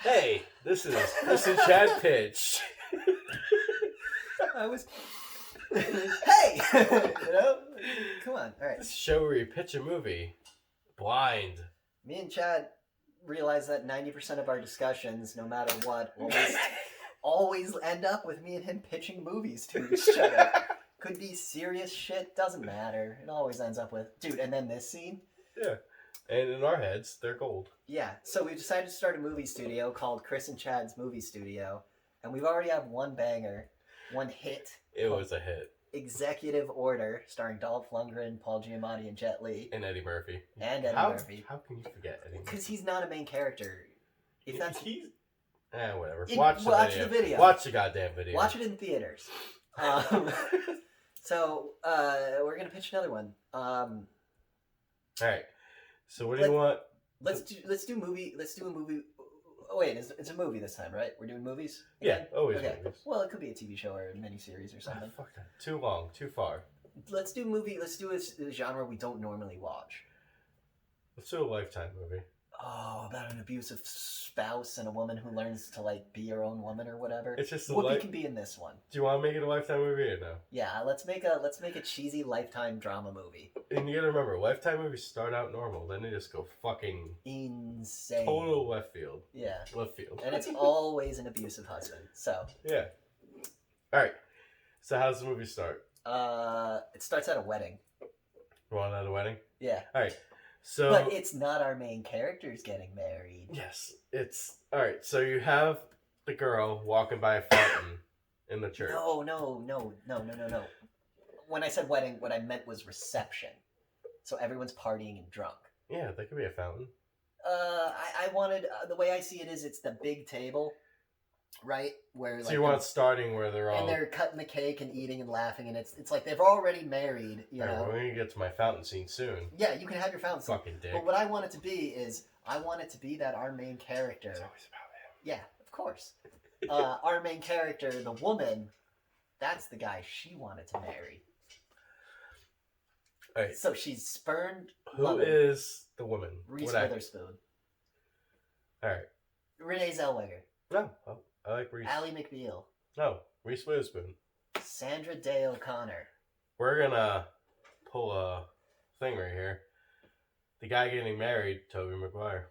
Hey, this is Chad Pitch. I was. Hey, come on. All right. This show where you pitch a movie blind. Me and Chad realize that 90% of our discussions, no matter what, always end up with me and him pitching movies to each other. Could be serious shit, doesn't matter. It always ends up with, dude, and then this scene. Yeah. And in our heads, they're gold. Yeah, so we decided to start a movie studio called Chris and Chad's Movie Studio, and we've already have one banger, one hit. It was a hit. Executive Order, starring Dolph Lundgren, Paul Giamatti, and Jet Li. And Eddie Murphy. Murphy. How can you forget Eddie Murphy? Because he's not a main character. He's... whatever. Watch the video. Watch the goddamn video. Watch it in theaters. So, we're going to pitch another one. Alright. So what do you want? Let's do a movie. Oh wait, it's a movie this time, right? We're doing movies? Again? Yeah, always okay. movies. Well, it could be a TV show or a miniseries or something. Fuck that. Too long, too far. Let's do movie. Let's do a genre we don't normally watch. Let's do a Lifetime movie. Oh, about an abusive spouse and a woman who learns to be her own woman or whatever. It's just Whoopi can be in this one. Do you want to make it a Lifetime movie or no? Yeah, let's make a cheesy Lifetime drama movie. And you gotta remember, Lifetime movies start out normal, then they just go fucking insane. Total left field. Yeah. Left field. And it's always an abusive husband. So. Yeah. All right. So how does the movie start? It starts at a wedding. You want at a wedding? Yeah. All right. So. But it's not our main characters getting married. Yes. It's all right. So you have the girl walking by a fountain in the church. No. When I said wedding, what I meant was reception. So everyone's partying and drunk. Yeah, that could be a fountain. I wanted the way I see it is it's the big table, right? Where so you want starting where they're all and they're cutting the cake and eating and laughing, and it's like they've already married. You know, we're gonna get to my fountain scene soon. Yeah, you can have your fountain scene. Fucking dick. But what I want it to be is I want it to be that our main character. It's always about him. Yeah, of course. Our main character, the woman, that's the guy she wanted to marry. Right. So she's spurned. Who is the woman? Reese Witherspoon. All right. Renee Zellweger. No, I like Reese. Ally McBeal. No, Reese Witherspoon. Sandra Day O'Connor. We're gonna pull a thing right here. The guy getting married, Tobey Maguire.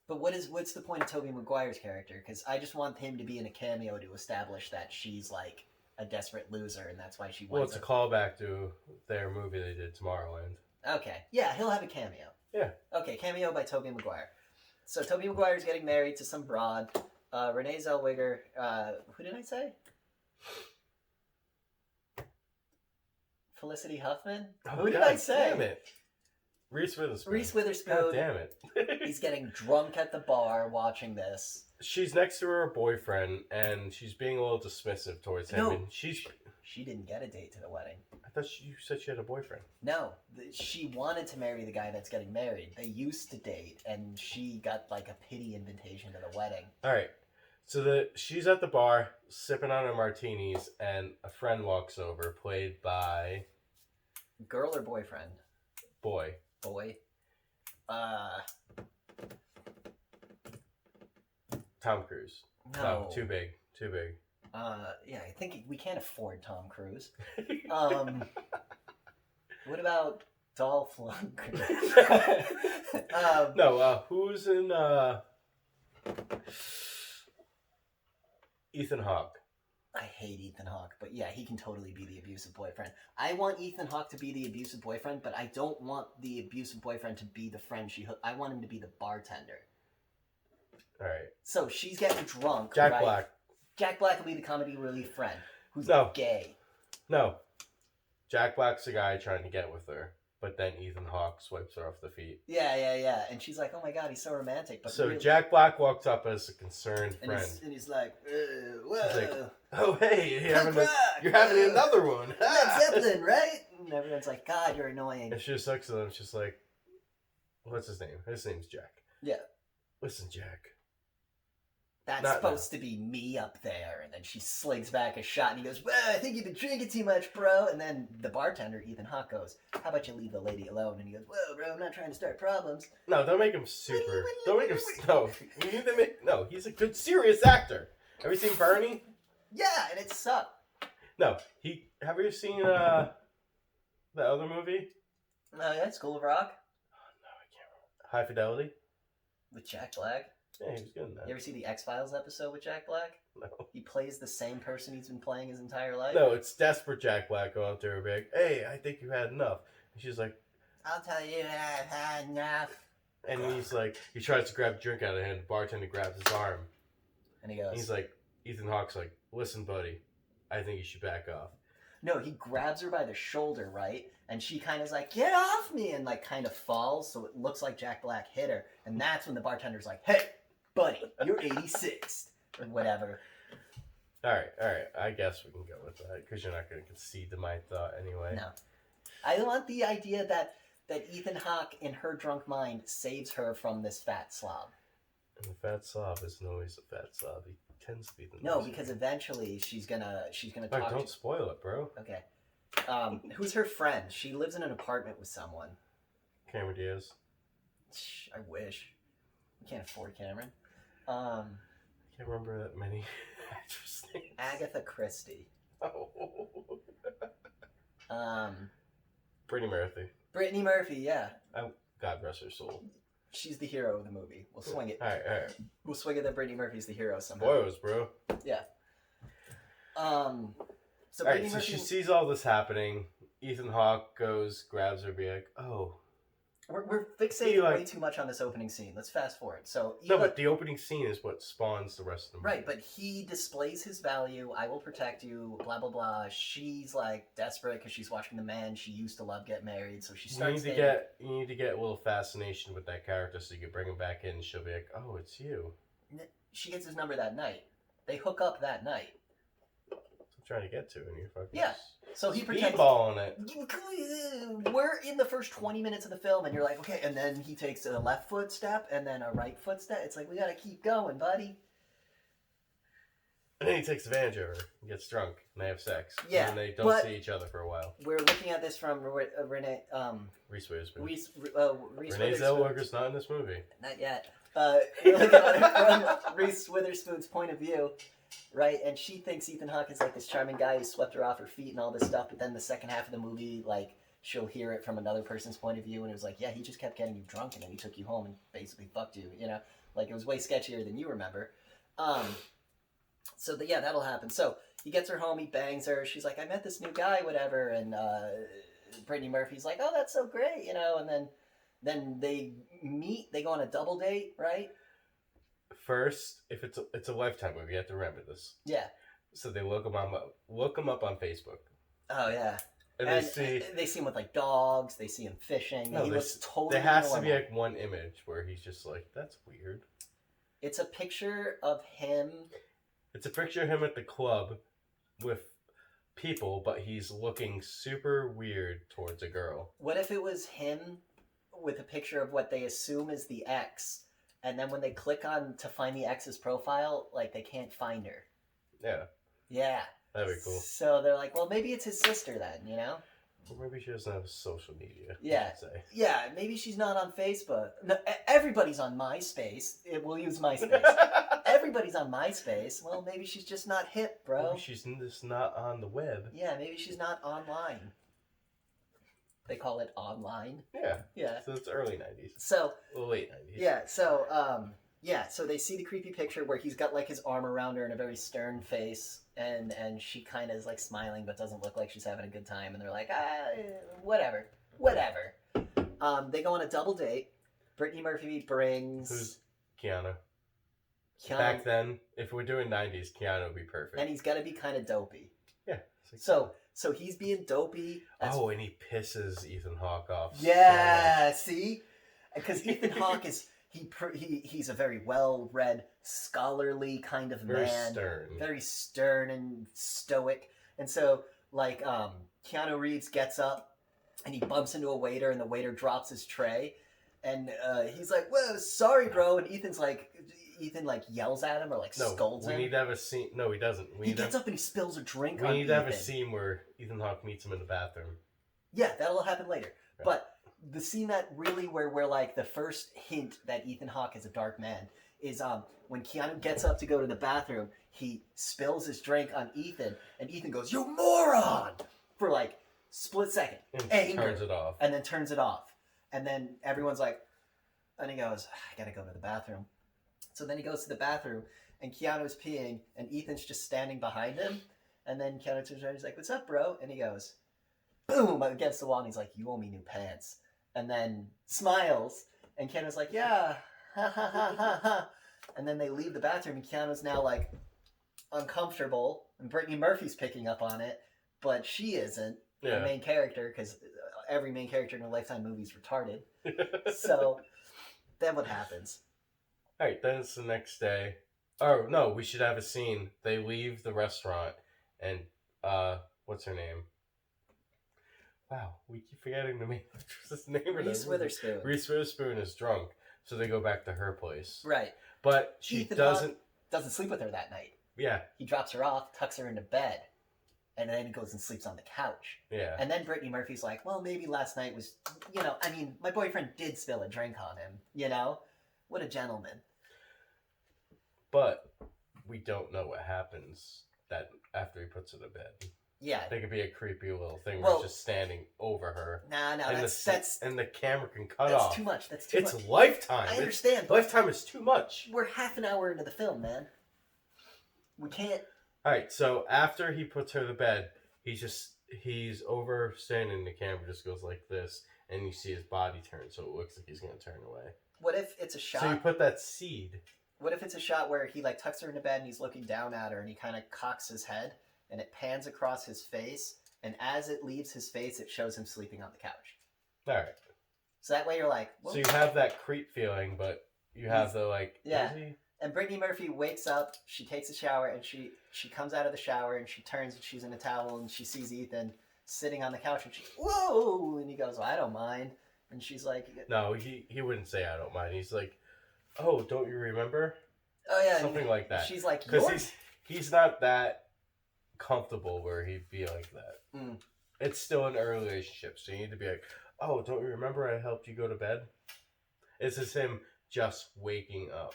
But what's the point of Tobey Maguire's character? Because I just want him to be in a cameo to establish that she's like a desperate loser, and that's why she wants. Well, it's a callback to their movie they did, Tomorrowland. Okay, yeah, he'll have a cameo. Yeah. Okay, cameo by Tobey Maguire. So Tobey Maguire's getting married to some broad. Renee Zellweger. Who did I say? Felicity Huffman. Oh, who did I say? Damn it. Reese Witherspoon. Reese Witherspoon. God damn it. He's getting drunk at the bar watching this. She's next to her boyfriend, and she's being a little dismissive towards him. No. And She didn't get a date to the wedding. I thought you said she had a boyfriend. No, she wanted to marry the guy that's getting married. They used to date, and she got like a pity invitation to the wedding. All right. So she's at the bar sipping on her martinis, and a friend walks over, played by girl or boyfriend? Boy. Tom Cruise. No, too big. Yeah, I think we can't afford Tom Cruise. What about Dolph Lundgren? Who's in Ethan Hawke? I hate Ethan Hawke, but yeah, he can totally be the abusive boyfriend. I want Ethan Hawke to be the abusive boyfriend, but I don't want the abusive boyfriend to be the friend I want him to be the bartender. All right. So she's getting drunk. Jack right? Black. Jack Black will be the comedy relief friend who's gay. No. Jack Black's the guy trying to get with her, but then Ethan Hawke swipes her off the feet. Yeah. And she's like, oh my God, he's so romantic. But so really... Jack Black walks up as a concerned friend. And he's like, whoa. He's like, oh, hey, you're having another one. Led Zeppelin, right? And everyone's like, God, you're annoying. And she just looks at him, she's like, what's his name? His name's Jack. Yeah. Listen, Jack. That's supposed to be me up there. And then she slings back a shot and he goes, well, I think you've been drinking too much, bro. And then the bartender, Ethan Hawke, goes, how about you leave the lady alone? And he goes, well, bro, I'm not trying to start problems. No, don't make him super. Don't make him. No, you need to make. No, he's a good, serious actor. Have you seen Bernie? Yeah, and it sucked. No, he. Have you seen the other movie? Oh, yeah, School of Rock. Oh, no, I can't remember. High Fidelity? With Jack Black. Yeah, he was good in that. You ever see the X-Files episode with Jack Black? No. He plays the same person he's been playing his entire life? No, it's desperate Jack Black go up to her and be like, hey, I think you had enough. And she's like, I'll tell you when I've had enough. and he's like, he tries to grab a drink out of him. The bartender grabs his arm. And he goes... And he's like, Ethan Hawke's like, listen, buddy, I think you should back off. No, he grabs her by the shoulder, right? And she kind of is like, get off me! And like kind of falls, so it looks like Jack Black hit her. And that's when the bartender's like, hey, buddy, you're 86th. Or whatever. All right. I guess we can go with that, because you're not going to concede to my thought anyway. No. I want the idea that Ethan Hawke, in her drunk mind, saves her from this fat slob. And the fat slob isn't always a fat slob. He tends to be the No, because eventually she's gonna talk. Right, don't spoil it, bro. Okay. Who's her friend? She lives in an apartment with someone. Cameron Diaz. I wish. We can't afford Cameron. I can't remember that many actress names. Agatha Christie. Oh. Brittany Murphy. Brittany Murphy, yeah. God rest her soul. She's the hero of the movie. We'll swing it. All right. We'll swing it that Brittany Murphy's the hero somehow. Spoilers, bro. Yeah. So all right, so she sees all this happening. Ethan Hawke goes, grabs her, be like, oh. We're fixating way too much on this opening scene. Let's fast forward. So no, but the opening scene is what spawns the rest of the movie. Right, but he displays his value. I will protect you. Blah blah blah. She's like desperate because she's watching the man she used to love get married. So she starts. You need to get a little fascination with that character so you can bring him back in. And she'll be like, oh, it's you. She gets his number that night. They hook up that night. That's what I'm trying to get to, and you're fucking. Yeah. So he pretends. Speedballing it. We're in the first 20 minutes of the film, and you're like, okay, and then he takes a left footstep and then a right footstep. It's like, we gotta keep going, buddy. And then he takes advantage of her and gets drunk, and they have sex. Yeah. And they don't see each other for a while. We're looking at this from Renee. Reese Witherspoon. Reese Renee Zellweger's not in this movie. Not yet. We're looking at it from Reese Witherspoon's point of view. Right, and she thinks Ethan Hawke is like this charming guy who swept her off her feet and all this stuff, but then the second half of the movie, like, she'll hear it from another person's point of view, and it was like, yeah, he just kept getting you drunk, and then he took you home and basically fucked you, you know? Like, it was way sketchier than you remember. So, yeah, that'll happen. So, he gets her home, he bangs her, she's like, I met this new guy, whatever, and Brittany Murphy's like, oh, that's so great, you know, and then they meet, they go on a double date, right? First, if it's a Lifetime movie, you have to remember this. Yeah. So they look him up on Facebook. Oh yeah. And they see him with like dogs. They see him fishing. No, he looks totally there has normal. to be like one image where he's just like, that's weird. It's a picture of him. It's a picture of him at the club with people, but he's looking super weird towards a girl. What if it was him with a picture of what they assume is the ex? And then when they click on to find the ex's profile, like, they can't find her. Yeah. Yeah. That'd be cool. So they're like, well, maybe it's his sister then, you know? Or maybe she doesn't have social media. Yeah. Yeah, maybe she's not on Facebook. No, everybody's on MySpace. We'll use MySpace. Everybody's on MySpace. Well, maybe she's just not hip, bro. Maybe she's just not on the web. Yeah, maybe she's not online. They call it online. Yeah. Yeah. So it's early 90s. So. Well, late 90s. Yeah, so they see the creepy picture where he's got like his arm around her and a very stern face, and she kind of is like smiling but doesn't look like she's having a good time, and they're like, whatever. They go on a double date. Brittany Murphy brings... Who's Keanu? Back then, if we're doing 90s, Keanu would be perfect. And he's got to be kind of dopey. Yeah. So he's being dopey. And he pisses Ethan Hawke off. Yeah, see? Because Ethan Hawke is... He's a very well-read, scholarly kind of very man. Stern. Very stern and stoic. And so, like, Keanu Reeves gets up, and he bumps into a waiter, and the waiter drops his tray. And he's like, whoa, sorry, bro. And Ethan's like, Ethan like yells at him or like No, scolds we him. need to have a scene. No, he doesn't. He gets up and he spills a drink We on need to have a Ethan. scene where Ethan Hawke meets him in the bathroom. Yeah, that'll happen later. Yeah. But the scene that really where we're like the first hint that Ethan Hawke is a dark man is when Keanu gets up to go to the bathroom, he spills his drink on Ethan, and Ethan goes, "You moron!" for like split second. And Anger. turns it off. And then turns it off. And then everyone's like, and he goes, "I gotta go to the bathroom." So then he goes to the bathroom, and Keanu's peeing, and Ethan's just standing behind him. And then Keanu turns around, he's like, "What's up, bro?" And he goes, boom, against the wall, and he's like, "You owe me new pants." And then smiles, and Keanu's like, "Yeah, ha ha ha ha ha." And then they leave the bathroom, and Keanu's now like uncomfortable, and Brittany Murphy's picking up on it, but she isn't the main character, because every main character in a Lifetime movie is retarded. So then what happens? Alright, then it's the next day. Oh, no, we should have a scene. They leave the restaurant, and, what's her name? Wow, we keep forgetting the name. What's his name? Reese Witherspoon. Reese Witherspoon is drunk, so they go back to her place. Right. But she Ethan doesn't... doesn't sleep with her that night. Yeah. He drops her off, tucks her into bed, and then he goes and sleeps on the couch. Yeah. And then Brittany Murphy's like, "Well, maybe last night was, I mean, my boyfriend did spill a drink on him, What a gentleman." But we don't know what happens that after he puts her to bed. Yeah. They could be a creepy little thing where he's just standing over her. Nah, and that's and the camera can cut that's off. too much. That's too much. It's Lifetime. I understand. Lifetime is too much. We're half an hour into the film, man. We can't. All right, so after he puts her to bed, he's over standing. The camera just goes like this, and you see his body turn, so it looks like he's gonna turn away. What if it's a shot? So you put that seed. What if it's a shot where he like tucks her into bed and he's looking down at her and he kind of cocks his head and it pans across his face, and as it leaves his face, it shows him sleeping on the couch. All right. So that way you're like, so you have that creep feeling, but you have the like, yeah. And Brittany Murphy wakes up, she takes a shower, and she comes out of the shower, and she turns, and she's in a towel, and she sees Ethan sitting on the couch, and she, "Whoa!" And he goes, "Well, I don't mind." And she's like... No, he wouldn't say, "I don't mind." He's like, "Oh, don't you remember?" Oh, yeah. Something like that. She's like, because he's not that comfortable where he'd be like that. Mm. It's still an early relationship, so you need to be like, "Oh, don't you remember I helped you go to bed?" It's just him just waking up.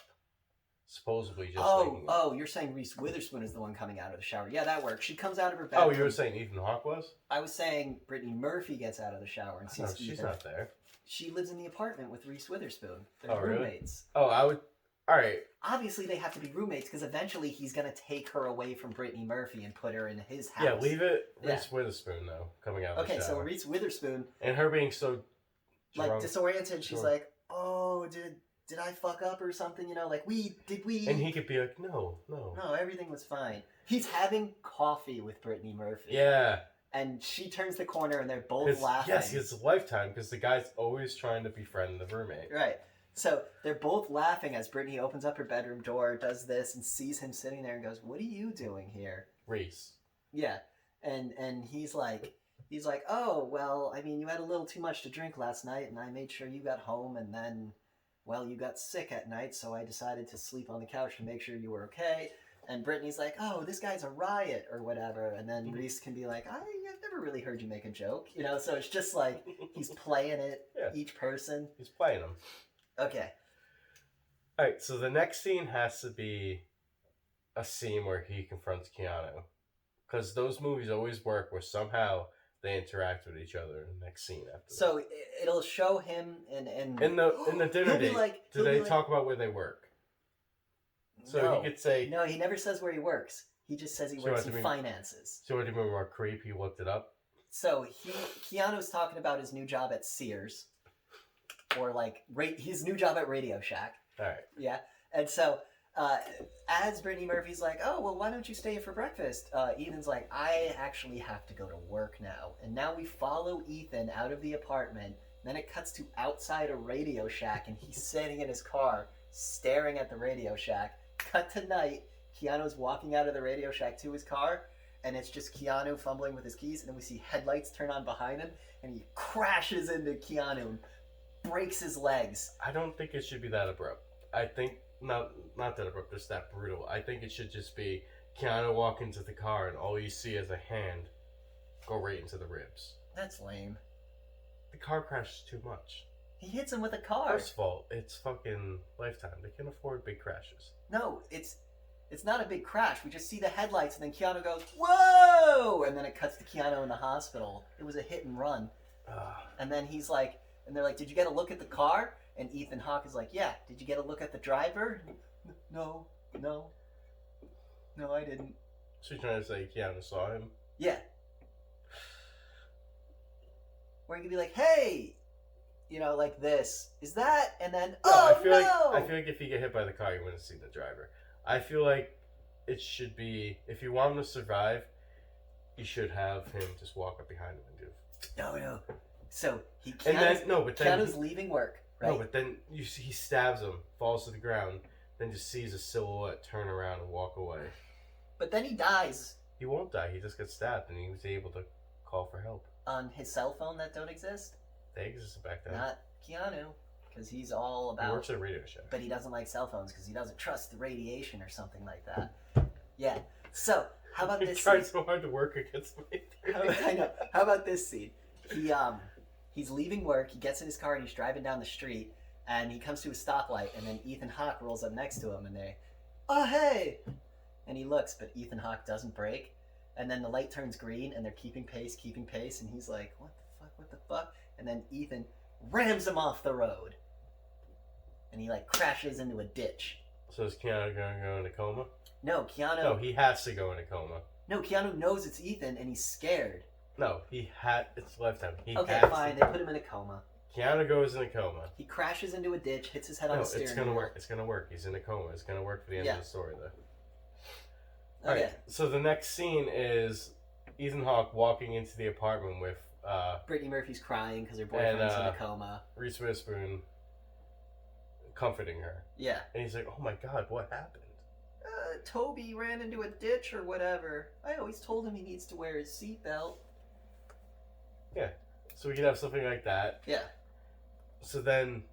Supposedly just waking up. Oh, you're saying Reese Witherspoon is the one coming out of the shower. Yeah, that works. She comes out of her bedroom. Oh, you were saying Ethan Hawke was? I was saying Brittany Murphy gets out of the shower and sees No, Ethan. she's not there. She lives in the apartment with Reese Witherspoon. They're Oh, really? roommates. Oh, I would... Alright. Obviously, they have to be roommates because eventually he's going to take her away from Brittany Murphy and put her in his house. Yeah, leave it Reese Witherspoon, though, coming out of the shower. Okay, so Reese Witherspoon... And her being so drunk. Like, disoriented, she's like, "Oh, did I fuck up or something? Did we... And he could be like, no. No, everything was fine." He's having coffee with Brittany Murphy. Yeah. And she turns the corner and they're both laughing. Yes, it's a Lifetime because the guy's always trying to befriend the roommate. Right. So they're both laughing as Brittany opens up her bedroom door, does this, and sees him sitting there and goes, "What are you doing here?" Reese. Yeah. And he's like, "Oh, well, I mean, you had a little too much to drink last night, and I made sure you got home, and then, well, you got sick at night, so I decided to sleep on the couch to make sure you were okay." And Brittany's like, "Oh, this guy's a riot," or whatever. And then Reese can be like, I've never really heard you make a joke. So it's just like he's playing it, each person. He's playing them. Okay. All right, so the next scene has to be a scene where he confronts Keanu. Because those movies always work where somehow they interact with each other in the next scene after. So it'll show him in the dinner date. Do they talk about where they work? So no. he could say... No, he never says where he works. He just says he works in finances. So what do you mean about creep? He looked it up? So Keanu's talking about his new job at Sears. Or his new job at Radio Shack. All right. Yeah. And so as Brittany Murphy's like, "Oh, well, why don't you stay for breakfast?" Ethan's like, "I actually have to go to work now." And now we follow Ethan out of the apartment. Then it cuts to outside a Radio Shack, and he's sitting in his car, staring at the Radio Shack. Cut to night, Keanu's walking out of the Radio Shack to his car, and it's just Keanu fumbling with his keys, and then we see headlights turn on behind him, and he crashes into Keanu and breaks his legs. I don't think it should be that abrupt. I think not that abrupt, just that brutal. I think it should just be Keanu walk into the car and all you see is a hand go right into the ribs. That's lame. The car crashes too much. He hits him with a car. First of all, it's fucking Lifetime. They can afford big crashes. No, it's not a big crash. We just see the headlights, and then Keanu goes, "Whoa!" And then it cuts to Keanu in the hospital. It was a hit and run. And then he's like, and they're like, "Did you get a look at the car?" And Ethan Hawke is like, "Yeah." "Did you get a look at the driver?" No, I didn't. So you're trying to say Keanu saw him? Yeah. Where you could be like, "Hey," like this. Is that? And then, I oh feel no! like if you get hit by the car, you wouldn't see the driver. I feel like it should be, if you want him to survive, you should have him just walk up behind him and do. No. So Keanu's leaving work, right? No, but then he stabs him, falls to the ground, then just sees a silhouette turn around and walk away. But then he dies. He won't die. He just gets stabbed, and he was able to call for help. On his cell phone that don't exist? They existed back then. Not Keanu, because he's all about... He works at a radio shack. But he doesn't like cell phones because he doesn't trust the radiation or something like that. Yeah. So, how about this He tried so hard to work against me. I know. How about this scene? He's leaving work, he gets in his car and he's driving down the street, and he comes to a stoplight, and then Ethan Hawke rolls up next to him, and they, "Oh, hey!" And he looks, but Ethan Hawke doesn't brake, and then the light turns green, and they're keeping pace, and he's like, what the fuck? And then Ethan rams him off the road, and he, crashes into a ditch. So is Keanu going to go into coma? No, Keanu... No, he has to go into coma. No, Keanu knows it's Ethan, and he's scared. No, it's Lifetime. Okay, fine, they put him in a coma. Keanu goes in a coma. He crashes into a ditch, hits his head on the steering wheel. It's gonna work. It's gonna work. He's in a coma. It's gonna work for the end of the story, though. Okay. Alright, so the next scene is Ethan Hawke walking into the apartment with Britney Murphy's crying because her boyfriend's in a coma. Reese Witherspoon comforting her. Yeah. And he's like, "Oh my god, what happened?" Toby ran into a ditch or whatever. I always told him he needs to wear his seatbelt. Yeah. So we could have something like that. Yeah. So then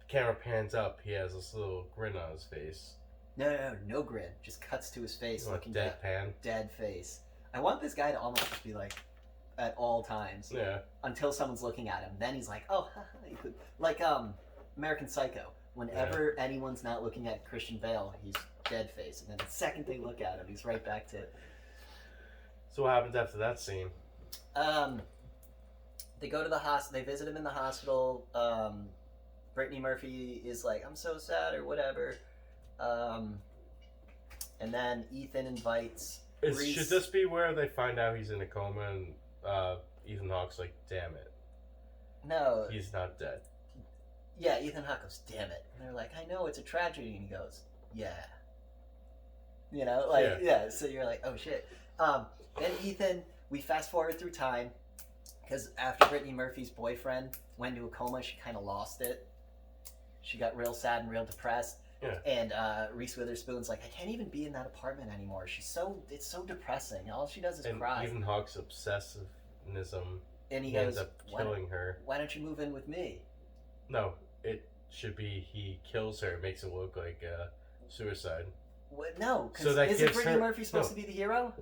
camera pans up, he has this little grin on his face. No grin. Just cuts to his face, looking deadpan. Dead face. I want this guy to almost just be like, at all times. Yeah. Until someone's looking at him. Then he's like, oh, haha. Like, American Psycho. Whenever anyone's not looking at Christian Bale, he's dead face. And then the second they look at him, he's right back to... So what happens after that scene? They go to the hospital. They visit him in the hospital. Britney Murphy is like, "I'm so sad," or whatever. And then Ethan invites Reese. Should this be where they find out he's in a coma and Ethan Hawke's like, "Damn it. No. He's not dead." Yeah, Ethan Hawke goes, "Damn it." And they're like, "I know, it's a tragedy." And he goes, "Yeah." Yeah. So you're like, oh shit. Then Ethan, we fast forward through time. Because after Britney Murphy's boyfriend went into a coma, she kind of lost it. She got real sad and real depressed. Yeah. And Reese Witherspoon's like, I can't even be in that apartment anymore. It's so depressing. All she does is cry. Ethan Hawke's obsessivism and he ends up killing her. Why don't you move in with me? No, it should be he kills her, makes it look like suicide. What? No, because isn't Britney Murphy supposed to be the hero?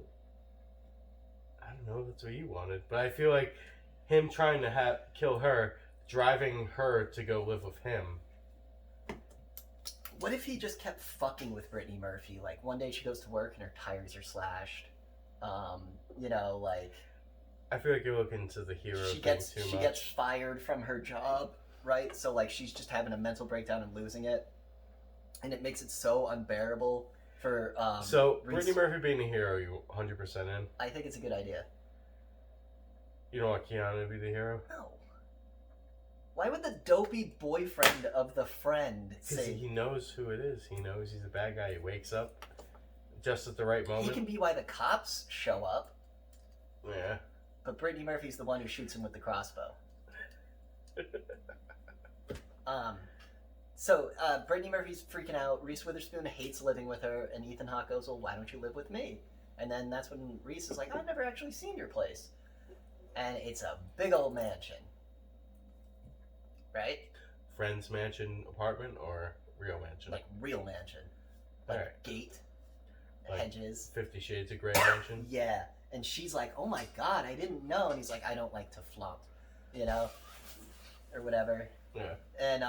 I don't know, that's what you wanted. But I feel like him trying to kill her, driving her to go live with him. What if he just kept fucking with Britney Murphy? Like, one day she goes to work and her tires are slashed. I feel like you're looking to the hero she gets fired from her job, right? So, like, she's just having a mental breakdown and losing it. And it makes it so unbearable for, So, Britney Murphy being a hero, you 100% in? I think it's a good idea. You don't want Keanu to be the hero? No. Why would the dopey boyfriend of the friend say... Because he knows who it is. He knows he's a bad guy. He wakes up just at the right moment. He can be why the cops show up. Yeah. But Britney Murphy's the one who shoots him with the crossbow. So, Britney Murphy's freaking out. Reese Witherspoon hates living with her. And Ethan Hawke goes, well, why don't you live with me? And then that's when Reese is like, I've never actually seen your place. And it's a big old mansion. Right? Friend's mansion apartment or... real mansion. Like real mansion. Like Alright. gate, Like hedges. 50 Shades of Grey mansion. Yeah. And she's like, oh my god, I didn't know. And he's like, I don't like to flaunt, you know? Or whatever. Yeah. And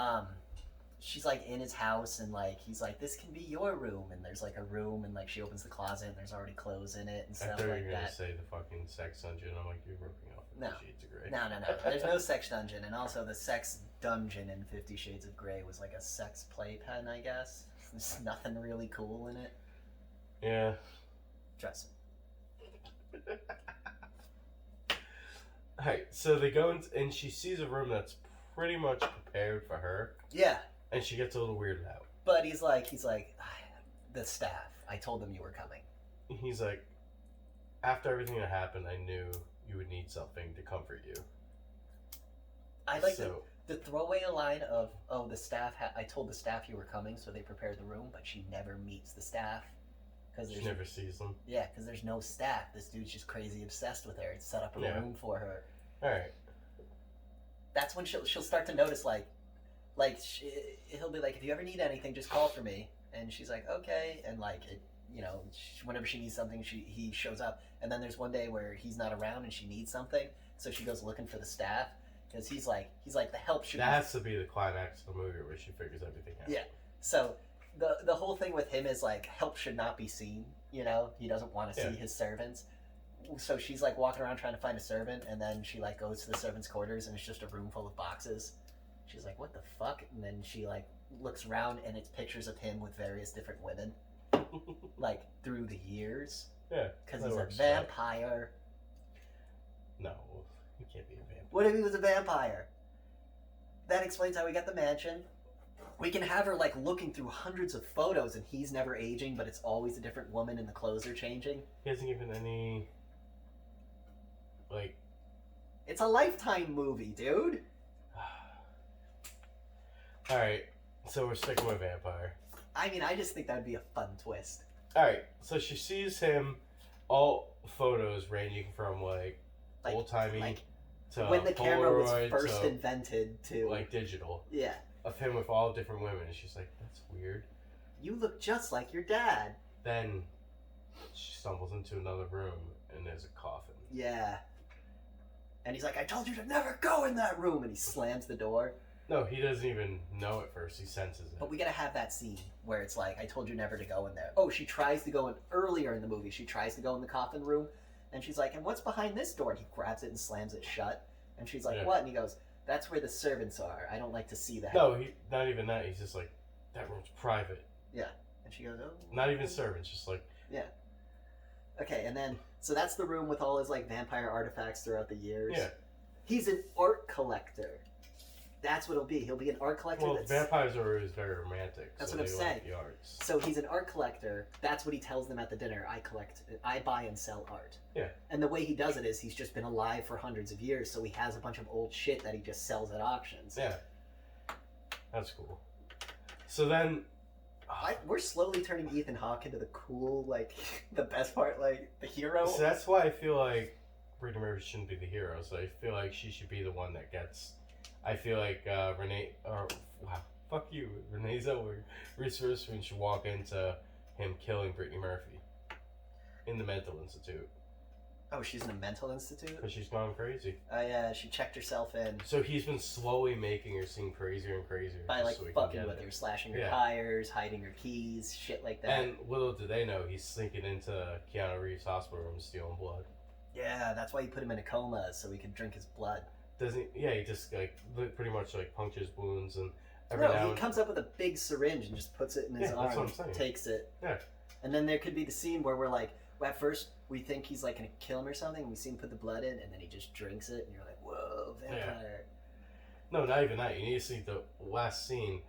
she's like in his house, and like he's like, this can be your room. And there's like a room, and like she opens the closet, and there's already clothes in it and I stuff thought you like were going to that. say the fucking sex dungeon. I'm like, you're ripping off 50 No. Shades of Grey. No. There's no sex dungeon. And also the sex dungeon in 50 Shades of Grey was like a sex playpen, I guess. There's nothing really cool in it. Yeah. Trust me. Alright, so they go in, and she sees a room that's pretty much prepared for her, Yeah. and she gets a little weirded out. But he's like, the staff. I told them you were coming. He's like, after everything that happened, I knew you would need something to comfort you. I like So, the throwaway line of, oh, the staff, I told the staff you were coming, so they prepared the room, but she never meets the staff. she never sees them. Yeah, because there's no staff. This dude's just crazy obsessed with her. It's set up a room for her. Alright. That's when she'll start to notice, he'll be like, if you ever need anything, just call for me. And she's like, okay. And like, whenever she needs something, he shows up. And then there's one day where he's not around and she needs something, so she goes looking for the staff, because he's like the help should. That has to be the climax of the movie where she figures everything out. Yeah. So the whole thing with him is like, help should not be seen. He doesn't want to see his servants. So she's like walking around trying to find a servant, and then she like goes to the servants' quarters, and it's just a room full of boxes. She's like, what the fuck? And then she like looks around, and it's pictures of him with various different women, like through the years. Yeah. Because that he's a works vampire. No, he can't be a vampire. What if he was a vampire? That explains how we got the mansion. We can have her like looking through hundreds of photos, and he's never aging, but it's always a different woman, and the clothes are changing. He hasn't given any, like... It's a Lifetime movie, dude. Alright, so we're sticking with vampire. I mean, I just think that'd be a fun twist. Alright, so she sees him, all photos ranging from like old-timey like to when the camera was Polaroid first to invented to like digital yeah. of him with all different women, and she's like, that's weird. You look just like your dad. Then she stumbles into another room, and there's a coffin. Yeah. And he's like, I told you to never go in that room, and he slams the door. No, he doesn't even know at first. He senses it. But we gotta have that scene where it's like, I told you never to go in there. Oh, she tries to go in earlier in the movie. She tries to go in the coffin room, and she's like, and what's behind this door? And he grabs it and slams it shut. And she's like, what? And he goes, that's where the servants are. I don't like to see that. No, not even that. He's just like, that room's private. Yeah. And she goes, oh. Not even servants, just like... Yeah. Okay, and then, so that's the room with all his, like, vampire artifacts throughout the years. Yeah. He's an art collector. That's what he'll be. He'll be an art collector. Well, vampires are always very romantic. That's so what I'm they saying. like the arts. So he's an art collector. That's what he tells them at the dinner. I buy and sell art. Yeah. And the way he does it is he's just been alive for hundreds of years, so he has a bunch of old shit that he just sells at auctions. Yeah. That's cool. So then... we're slowly turning Ethan Hawke into the cool, like, the best part, like, the hero. So that's why I feel like Britney Murphy shouldn't be the hero. So I feel like she should be the one that gets... I feel like fuck you, Renee Zellweger. Reese Witherspoon should walk into him killing Britney Murphy in the mental institute. Oh, she's in a mental institute? Because she's gone crazy. Oh, yeah, she checked herself in. So he's been slowly making her seem crazier and crazier. By, like, so fucking with her, slashing her tires, hiding her keys, shit like that. And little do they know, he's sneaking into Keanu Reeves' hospital room stealing blood. Yeah, that's why he put him in a coma, so he could drink his blood. He just, like, pretty much, like, punctures wounds and... He comes up with a big syringe and just puts it in his arm, that's what I'm saying. Takes it. Yeah. And then there could be the scene where we're like, at first we think he's like gonna kill him or something, and we see him put the blood in, and then he just drinks it, and you're like, whoa, vampire. Yeah. No, not even that. You need to see the last scene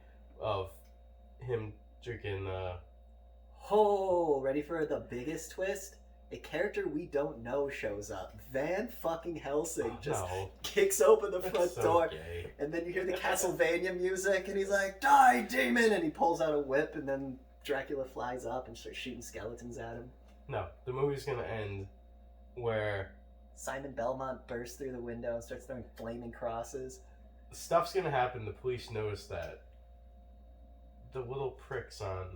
of him drinking, Oh, ready for the biggest twist? A character we don't know shows up. Van fucking Helsing just kicks open the front door. Gay. And then you hear the Castlevania music, and he's like, die, demon! And he pulls out a whip, and then Dracula flies up and starts shooting skeletons at him. No, the movie's gonna end where... Simon Belmont bursts through the window and starts throwing flaming crosses. Stuff's gonna happen. The police notice that the little pricks on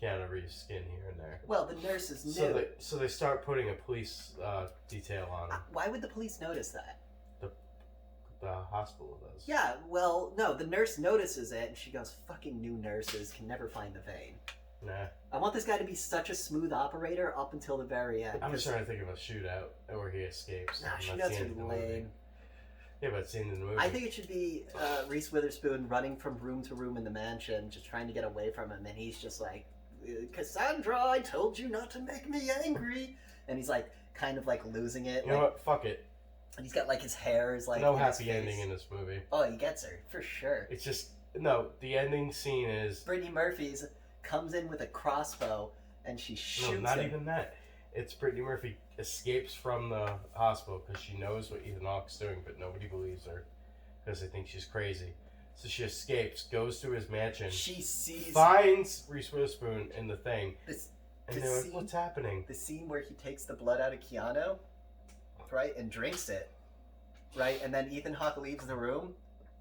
Keanu Reeves' skin here and there. Well, the nurses knew. So they start putting a police detail on him. Why would the police notice that? The hospital does. Yeah, well, no, the nurse notices it, and she goes, fucking new nurses can never find the vein. Nah. I want this guy to be such a smooth operator up until the very end. I'm just trying to think of a shootout where he escapes. Nah, shootouts are lame. Yeah, but it's in the movie. I think it should be Reese Witherspoon running from room to room in the mansion, just trying to get away from him, and he's just like, Cassandra, I told you not to make me angry. And he's like, kind of like losing it. You know what? Fuck it. And he's got like his hair is like no happy ending in this movie. Oh, he gets her for sure. It's just no. The ending scene is Brittany Murphy's comes in with a crossbow and she shoots him. No, not even that. It's Brittany Murphy escapes from the hospital because she knows what Ethan Hawke's doing, but nobody believes her because they think she's crazy. So she escapes, goes to his mansion. She sees, finds Reese Witherspoon in the thing, and they're like, scene, "What's happening?" The scene where he takes the blood out of Keanu, right, and drinks it, right, and then Ethan Hawke leaves the room.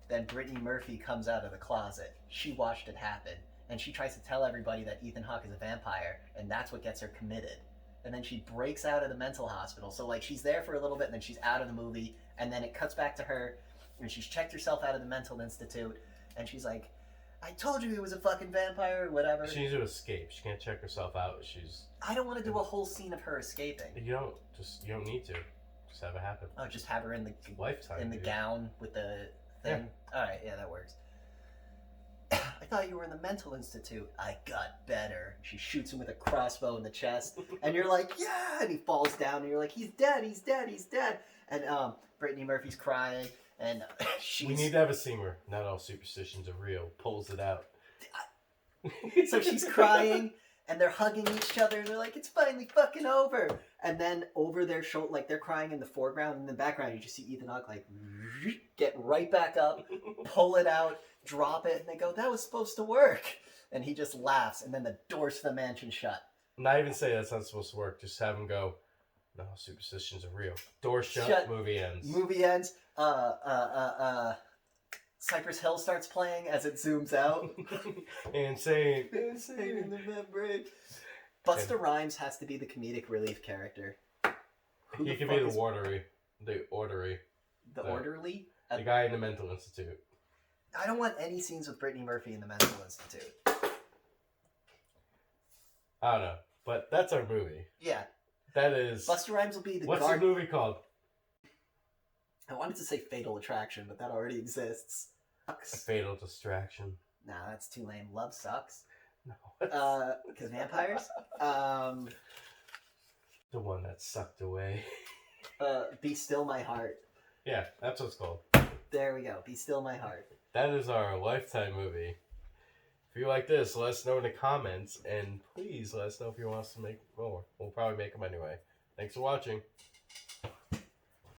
Then Brittany Murphy comes out of the closet. She watched it happen, and she tries to tell everybody that Ethan Hawke is a vampire, and that's what gets her committed. And then she breaks out of the mental hospital. So like she's there for a little bit, and then she's out of the movie, and then it cuts back to her, and she's checked herself out of the mental institute, and she's like, "I told you he was a fucking vampire," or whatever. She needs to escape. She can't check herself out. I don't want to do a whole scene of her escaping. You don't need to. Just have it happen. Oh, just have her in the Lifetime. in the gown with the thing. Yeah. All right, yeah, that works. I thought you were in the mental institute. I got better. She shoots him with a crossbow in the chest, and you're like, yeah, and he falls down, and you're like, he's dead, he's dead, he's dead. And Brittany Murphy's crying, and we need to have a scene where not all superstitions are real. Pulls it out. So she's crying, and they're hugging each other, and they're like, it's finally fucking over. And then over their shoulder, like they're crying in the foreground, and in the background, you just see Ethan Hawke like get right back up, pull it out, drop it, and they go, that was supposed to work. And he just laughs, and then the doors to the mansion shut. Not even say that's not supposed to work. Just have him go, no, superstitions are real. Door shut. Movie ends. Movie ends. Cypress Hill starts playing as it zooms out. Insane in the membrane. Busta Rhymes has to be the comedic relief character. He can be the orderly. The orderly. The orderly? The guy in the mental institute. I don't want any scenes with Brittany Murphy in the mental institute. I don't know. But that's our movie. Yeah. That is... Busta Rhymes will be the What's the movie called? I wanted to say Fatal Attraction, but that already exists. A Fatal Distraction. Nah, that's too lame. Love Sucks. No. Because vampires? The one that sucked away. Be Still My Heart. Yeah, that's what it's called. There we go. Be Still My Heart. That is our Lifetime movie. If you like this, let us know in the comments, and please let us know if you want us to make more. We'll probably make them anyway. Thanks for watching.